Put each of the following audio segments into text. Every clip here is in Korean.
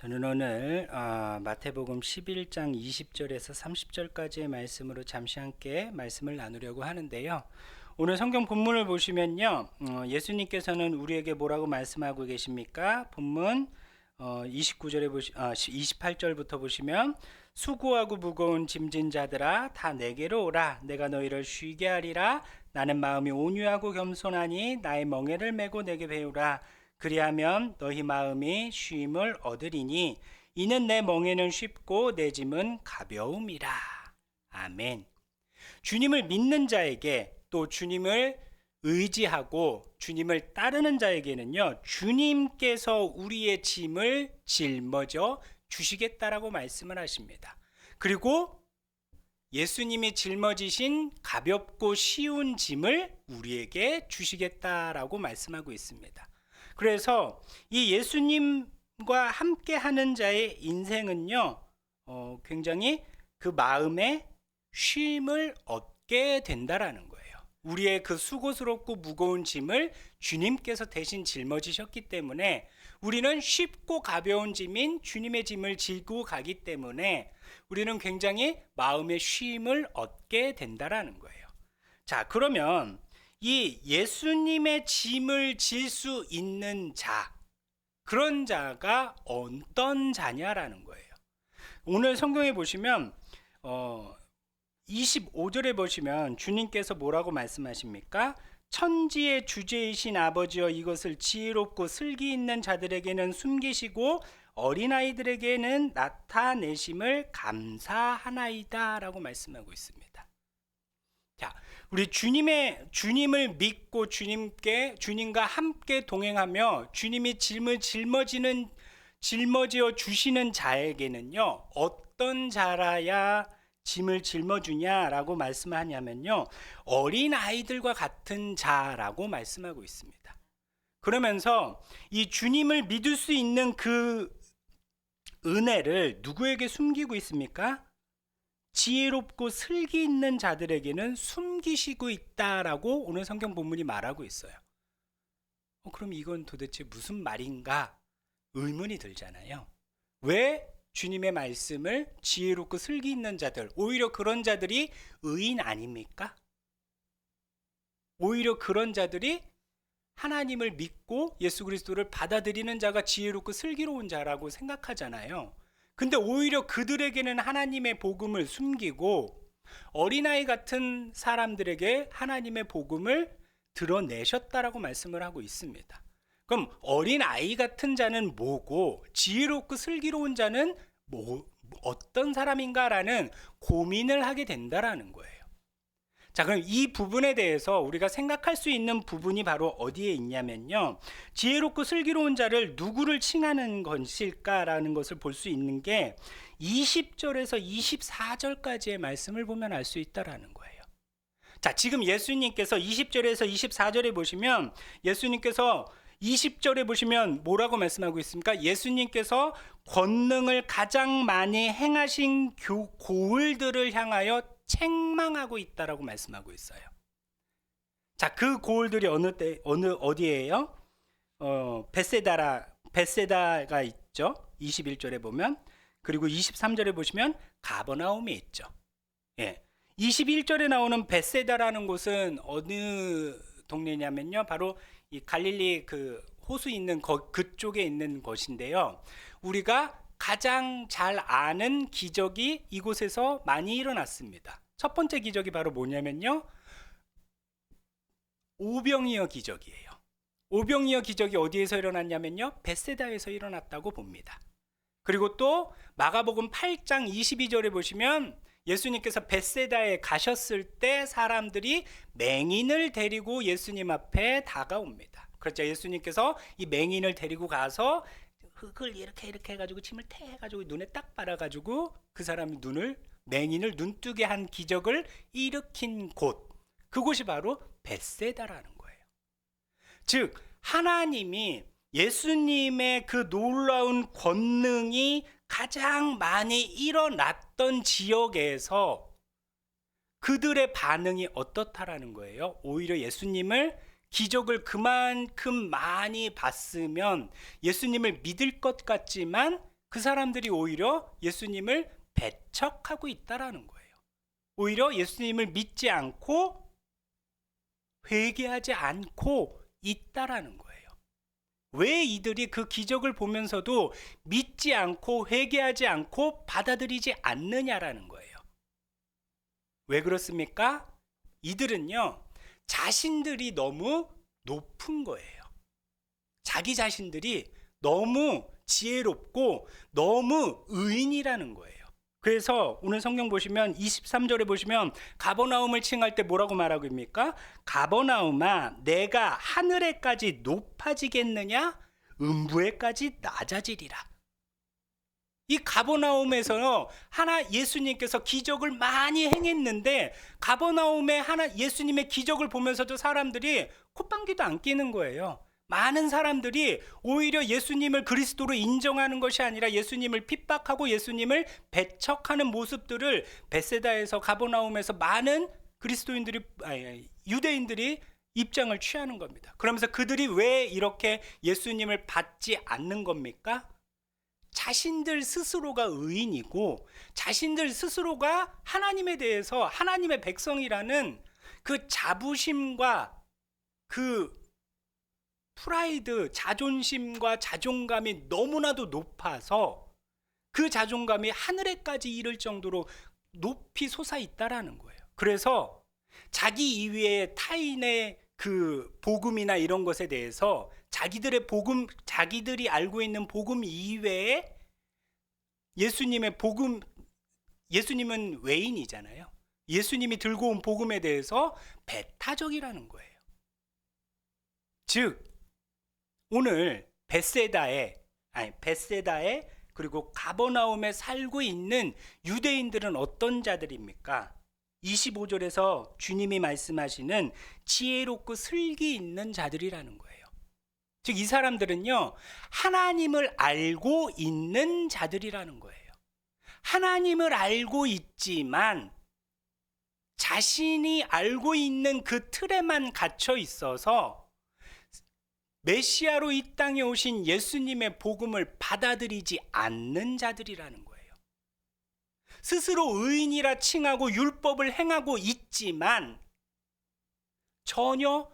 저는 오늘 마태복음 11장 20절에서 30절까지의 말씀으로 잠시 함께 말씀을 나누려고 하는데요. 오늘 성경 본문을 보시면요, 예수님께서는 우리에게 뭐라고 말씀하고 계십니까? 본문 28절부터 보시면 수고하고 무거운 짐진 자들아 다 내게로 오라. 내가 너희를 쉬게 하리라. 나는 마음이 온유하고 겸손하니 나의 멍에를 메고 내게 배우라. 그리하면 너희 마음이 쉼을 얻으리니 이는 내 멍에는 쉽고 내 짐은 가벼움이라. 아멘. 주님을 믿는 자에게 또 주님을 의지하고 주님을 따르는 자에게는요, 주님께서 우리의 짐을 짊어져 주시겠다라고 말씀을 하십니다. 그리고 예수님이 짊어지신 가볍고 쉬운 짐을 우리에게 주시겠다라고 말씀하고 있습니다. 그래서 이 예수님과 함께 하는 자의 인생은요, 굉장히 그 마음에 쉼을 얻게 된다라는 거예요. 우리의 그 수고스럽고 무거운 짐을 주님께서 대신 짊어지셨기 때문에 우리는 쉽고 가벼운 짐인 주님의 짐을 지고 가기 때문에 우리는 굉장히 마음의 쉼을 얻게 된다라는 거예요. 자, 그러면 이 예수님의 짐을 질 수 있는 자, 그런 자가 어떤 자냐라는 거예요. 오늘 성경에 보시면 25절에 보시면 주님께서 뭐라고 말씀하십니까? 천지의 주제이신 아버지여, 이것을 지혜롭고 슬기 있는 자들에게는 숨기시고 어린아이들에게는 나타내심을 감사하나이다 라고 말씀하고 있습니다. 자, 우리 주님을 믿고 주님과 함께 동행하며 주님이 짐을 짊어지어 주시는 자에게는요, 어떤 자라야 짐을 짊어주냐라고 말씀하냐면요, 어린 아이들과 같은 자라고 말씀하고 있습니다. 그러면서 이 주님을 믿을 수 있는 그 은혜를 누구에게 숨기고 있습니까? 지혜롭고 슬기 있는 자들에게는 숨기시고 있다라고 오늘 성경 본문이 말하고 있어요. 그럼 이건 도대체 무슨 말인가 의문이 들잖아요. 왜 주님의 말씀을 지혜롭고 슬기 있는 자들, 오히려 그런 자들이 의인 아닙니까? 오히려 그런 자들이 하나님을 믿고 예수 그리스도를 받아들이는 자가 지혜롭고 슬기로운 자라고 생각하잖아요. 근데 오히려 그들에게는 하나님의 복음을 숨기고 어린아이 같은 사람들에게 하나님의 복음을 드러내셨다라고 말씀을 하고 있습니다. 그럼 어린아이 같은 자는 뭐고 지혜롭고 슬기로운 자는 어떤 사람인가라는 고민을 하게 된다라는 거예요. 자, 그럼 이 부분에 대해서 우리가 생각할 수 있는 부분이 바로 어디에 있냐면요, 지혜롭고 슬기로운 자를 누구를 칭하는 것일까라는 것을 볼 수 있는 게 20절에서 24절까지의 말씀을 보면 알 수 있다라는 거예요. 자, 지금 예수님께서 20절에서 24절에 보시면 예수님께서 20절에 보시면 뭐라고 말씀하고 있습니까? 예수님께서 권능을 가장 많이 행하신 고을들을 향하여 책망하고 있다라고 말씀하고 있어요. 자, 그 고을들이 어디예요? 벳세다가 있죠. 21절에 보면. 그리고 23절에 보시면 가버나움이 있죠. 예. 21절에 나오는 벳세다라는 곳은 어느 동네냐면요, 바로 이 갈릴리 그 호수 있는 그쪽에 있는 것인데요. 우리가 가장 잘 아는 기적이 이곳에서 많이 일어났습니다. 첫 번째 기적이 바로 뭐냐면요, 오병이어 기적이에요. 오병이어 기적이 어디에서 일어났냐면요, 벳세다에서 일어났다고 봅니다. 그리고 또 마가복음 8장 22절에 보시면 예수님께서 벳세다에 가셨을 때 사람들이 맹인을 데리고 예수님 앞에 다가옵니다. 그렇죠. 예수님께서 이 맹인을 데리고 가서 흙을 이렇게 해가지고 침을 태해가지고 눈에 딱 빨아가지고 그 사람의 맹인을 눈뜨게 한 기적을 일으킨 곳, 그곳이 바로 벳세다라는 거예요. 즉 하나님이 예수님의 그 놀라운 권능이 가장 많이 일어났던 지역에서 그들의 반응이 어떻다라는 거예요. 오히려 예수님을 기적을 그만큼 많이 봤으면 예수님을 믿을 것 같지만 그 사람들이 오히려 예수님을 배척하고 있다라는 거예요. 오히려 예수님을 믿지 않고 회개하지 않고 있다라는 거예요. 왜 이들이 그 기적을 보면서도 믿지 않고 회개하지 않고 받아들이지 않느냐라는 거예요. 왜 그렇습니까? 이들은요, 자신들이 너무 높은 거예요. 자기 자신들이 너무 지혜롭고 너무 의인이라는 거예요. 그래서 오늘 성경 보시면 23절에 보시면 가버나움을 칭할 때 뭐라고 말하고 있습니까? 가버나움아, 내가 하늘에까지 높아지겠느냐? 음부에까지 낮아지리라. 이 가버나움에서 예수님께서 기적을 많이 행했는데, 가버나움에 예수님의 기적을 보면서도 사람들이 콧방귀도 안 끼는 거예요. 많은 사람들이 오히려 예수님을 그리스도로 인정하는 것이 아니라 예수님을 핍박하고 예수님을 배척하는 모습들을 벳세다에서, 가버나움에서 많은 유대인들이 입장을 취하는 겁니다. 그러면서 그들이 왜 이렇게 예수님을 받지 않는 겁니까? 자신들 스스로가 의인이고 자신들 스스로가 하나님에 대해서, 하나님의 백성이라는 그 자부심과 그 프라이드, 자존심과 자존감이 너무나도 높아서 그 자존감이 하늘에까지 이를 정도로 높이 솟아 있다라는 거예요. 그래서 자기 이외의 타인의 그 복음이나 이런 것에 대해서 자기들의 복음, 자기들이 알고 있는 복음 이외에 예수님의 복음, 예수님은 외인이잖아요. 예수님이 들고 온 복음에 대해서 배타적이라는 거예요. 즉 오늘 벳세다에 그리고 가버나움에 살고 있는 유대인들은 어떤 자들입니까? 25절에서 주님이 말씀하시는 지혜롭고 슬기 있는 자들이라는 거예요. 즉 이 사람들은요, 하나님을 알고 있는 자들이라는 거예요. 하나님을 알고 있지만 자신이 알고 있는 그 틀에만 갇혀 있어서 메시아로 이 땅에 오신 예수님의 복음을 받아들이지 않는 자들이라는 거예요. 스스로 의인이라 칭하고 율법을 행하고 있지만 전혀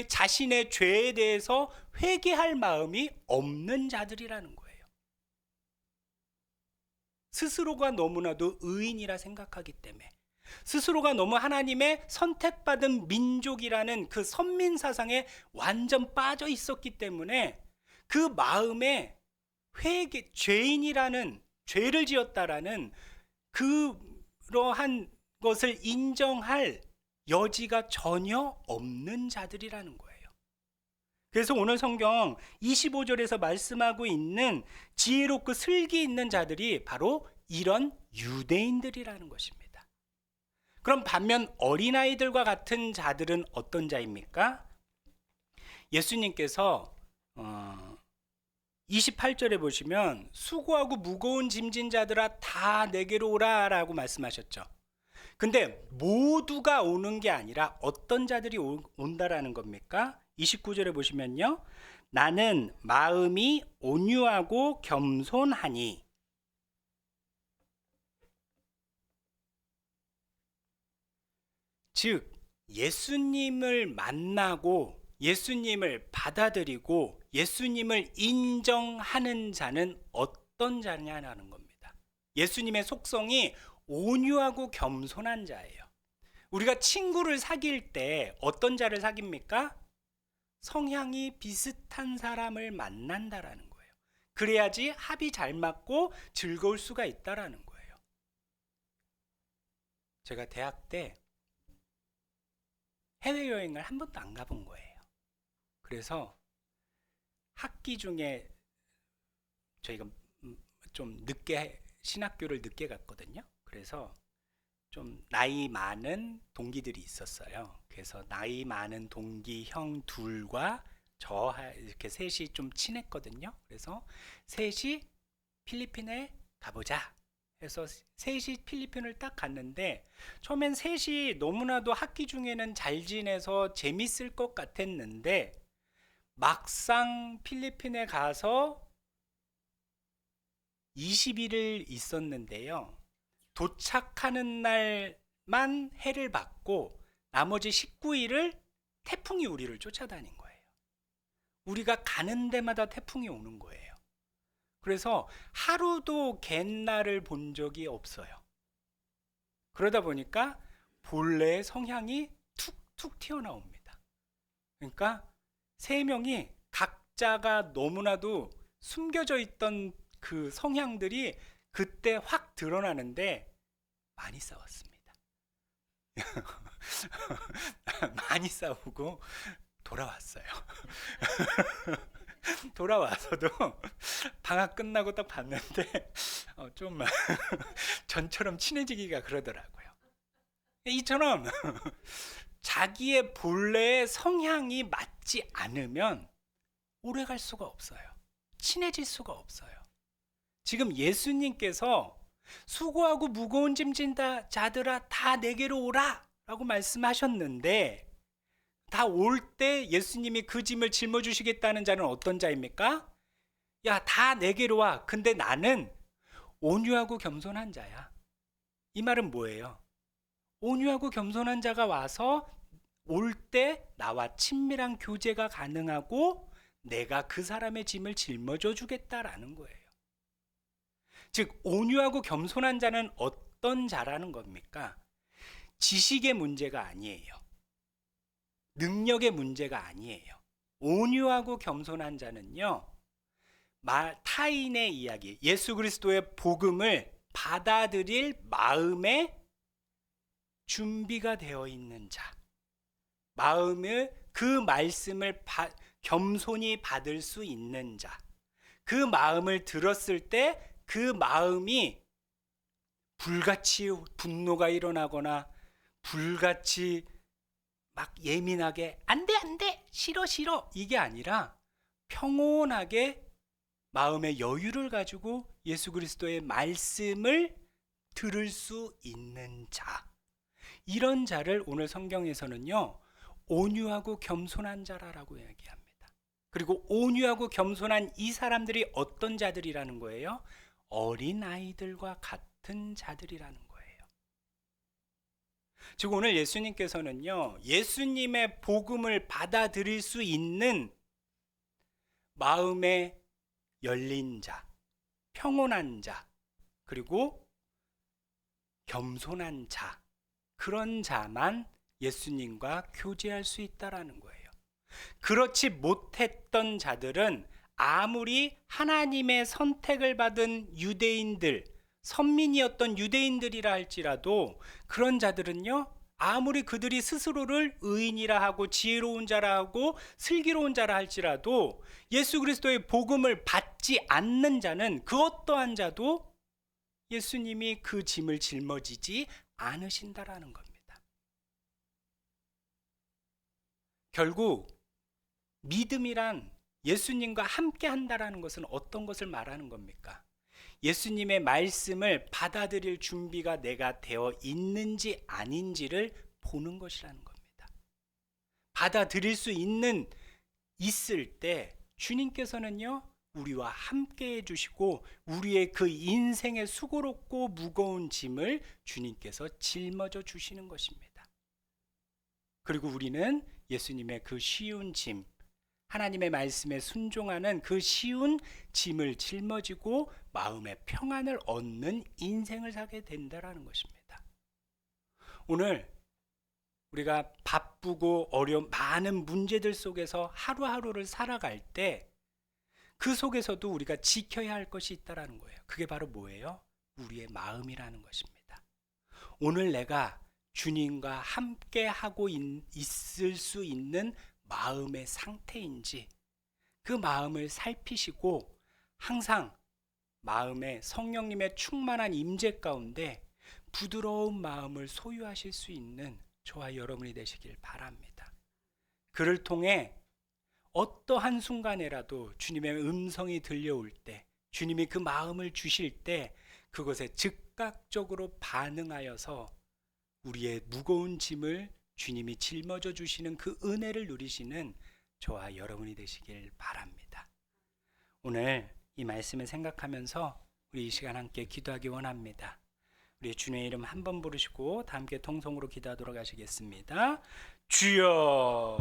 자신의 죄에 대해서 회개할 마음이 없는 자들이라는 거예요. 스스로가 너무나도 의인이라 생각하기 때문에, 스스로가 너무 하나님의 선택받은 민족이라는 그 선민 사상에 완전 빠져 있었기 때문에 그 마음에 죄인이라는, 죄를 지었다라는 그러한 것을 인정할 여지가 전혀 없는 자들이라는 거예요. 그래서 오늘 성경 25절에서 말씀하고 있는 지혜롭고 슬기 있는 자들이 바로 이런 유대인들이라는 것입니다. 그럼 반면 어린아이들과 같은 자들은 어떤 자입니까? 예수님께서 28절에 보시면 수고하고 무거운 짐진 자들아 다 내게로 오라 라고 말씀하셨죠. 근데 모두가 오는 게 아니라 어떤 자들이 온다라는 겁니까? 29절에 보시면요, 나는 마음이 온유하고 겸손하니. 즉 예수님을 만나고 예수님을 받아들이고 예수님을 인정하는 자는 어떤 자냐라는 겁니다. 예수님의 속성이 온유하고 겸손한 자예요. 우리가 친구를 사귈 때 어떤 자를 사깁니까? 성향이 비슷한 사람을 만난다라는 거예요. 그래야지 합이 잘 맞고 즐거울 수가 있다라는 거예요. 제가 대학 때 해외여행을 한 번도 안 가본 거예요. 그래서 학기 중에 저희가 좀 늦게 신학교를 늦게 갔거든요. 그래서 좀 나이 많은 동기들이 있었어요. 그래서 나이 많은 동기 형 둘과 저 이렇게 셋이 좀 친했거든요. 그래서 셋이 필리핀에 가보자 해서 셋이 필리핀을 딱 갔는데, 처음엔 셋이 너무나도 학기 중에는 잘 지내서 재밌을 것 같았는데 막상 필리핀에 가서 20일을 있었는데요. 도착하는 날만 해를 받고 나머지 19일을 태풍이 우리를 쫓아다닌 거예요. 우리가 가는 데마다 태풍이 오는 거예요. 그래서 하루도 갯날을 본 적이 없어요. 그러다 보니까 본래의 성향이 툭툭 튀어나옵니다. 그러니까 세 명이 각자가 너무나도 숨겨져 있던 그 성향들이 그때 확 드러나는데 많이 싸웠습니다. 많이 싸우고 돌아왔어요. 돌아와서도 방학 끝나고 딱 봤는데 좀 전처럼 친해지기가 그러더라고요. 이처럼 자기의 본래의 성향이 맞지 않으면 오래 갈 수가 없어요. 친해질 수가 없어요. 지금 예수님께서 수고하고 무거운 짐 진 자들아 다 내게로 오라 라고 말씀하셨는데, 다 올 때 예수님이 그 짐을 짊어주시겠다는 자는 어떤 자입니까? 야, 다 내게로 와. 근데 나는 온유하고 겸손한 자야. 이 말은 뭐예요? 온유하고 겸손한 자가 와서 올 때 나와 친밀한 교제가 가능하고 내가 그 사람의 짐을 짊어져 주겠다라는 거예요. 즉 온유하고 겸손한 자는 어떤 자라는 겁니까? 지식의 문제가 아니에요. 능력의 문제가 아니에요. 온유하고 겸손한 자는요, 타인의 이야기, 예수 그리스도의 복음을 받아들일 마음의 준비가 되어 있는 자, 마음을 그 말씀을 겸손히 받을 수 있는 자, 그 마음을 들었을 때 그 마음이 불같이 분노가 일어나거나 불같이 막 예민하게 안 돼, 싫어 이게 아니라 평온하게 마음의 여유를 가지고 예수 그리스도의 말씀을 들을 수 있는 자, 이런 자를 오늘 성경에서는요 온유하고 겸손한 자라라고 이야기합니다. 그리고 온유하고 겸손한 이 사람들이 어떤 자들이라는 거예요? 어린 아이들과 같은 자들이라는 거예요. 즉 오늘 예수님께서는요 예수님의 복음을 받아들일 수 있는 마음에 열린 자, 평온한 자, 그리고 겸손한 자, 그런 자만 예수님과 교제할 수 있다라는 거예요. 그렇지 못했던 자들은 아무리 하나님의 선택을 받은 유대인들, 선민이었던 유대인들이라 할지라도 그런 자들은요 아무리 그들이 스스로를 의인이라 하고 지혜로운 자라 하고 슬기로운 자라 할지라도 예수 그리스도의 복음을 받지 않는 자는 그 어떠한 자도 예수님이 그 짐을 짊어지지 않으신다라는 겁니다. 결국 믿음이란 예수님과 함께 한다라는 것은 어떤 것을 말하는 겁니까? 예수님의 말씀을 받아들일 준비가 내가 되어 있는지 아닌지를 보는 것이라는 겁니다. 받아들일 수 있을 때 주님께서는요 우리와 함께 해주시고 우리의 그 인생의 수고롭고 무거운 짐을 주님께서 짊어져 주시는 것입니다. 그리고 우리는 예수님의 그 쉬운 짐, 하나님의 말씀에 순종하는 그 쉬운 짐을 짊어지고 마음의 평안을 얻는 인생을 살게 된다라는 것입니다. 오늘 우리가 바쁘고 어려운 많은 문제들 속에서 하루하루를 살아갈 때 그 속에서도 우리가 지켜야 할 것이 있다라는 거예요. 그게 바로 뭐예요? 우리의 마음이라는 것입니다. 오늘 내가 주님과 함께 하고 있을 수 있는 마음의 상태인지 그 마음을 살피시고 항상 마음에 성령님의 충만한 임재 가운데 부드러운 마음을 소유하실 수 있는 저와 여러분이 되시길 바랍니다. 그를 통해 어떠한 순간에라도 주님의 음성이 들려올 때, 주님이 그 마음을 주실 때 그것에 즉각적으로 반응하여서 우리의 무거운 짐을 주님이 짊어져 주시는 그 은혜를 누리시는 저와 여러분이 되시길 바랍니다. 오늘 이 말씀을 생각하면서 우리 이 시간 함께 기도하기 원합니다. 우리 주님의 이름 한 번 부르시고 다 함께 통성으로 기도하도록 하시겠습니다. 주여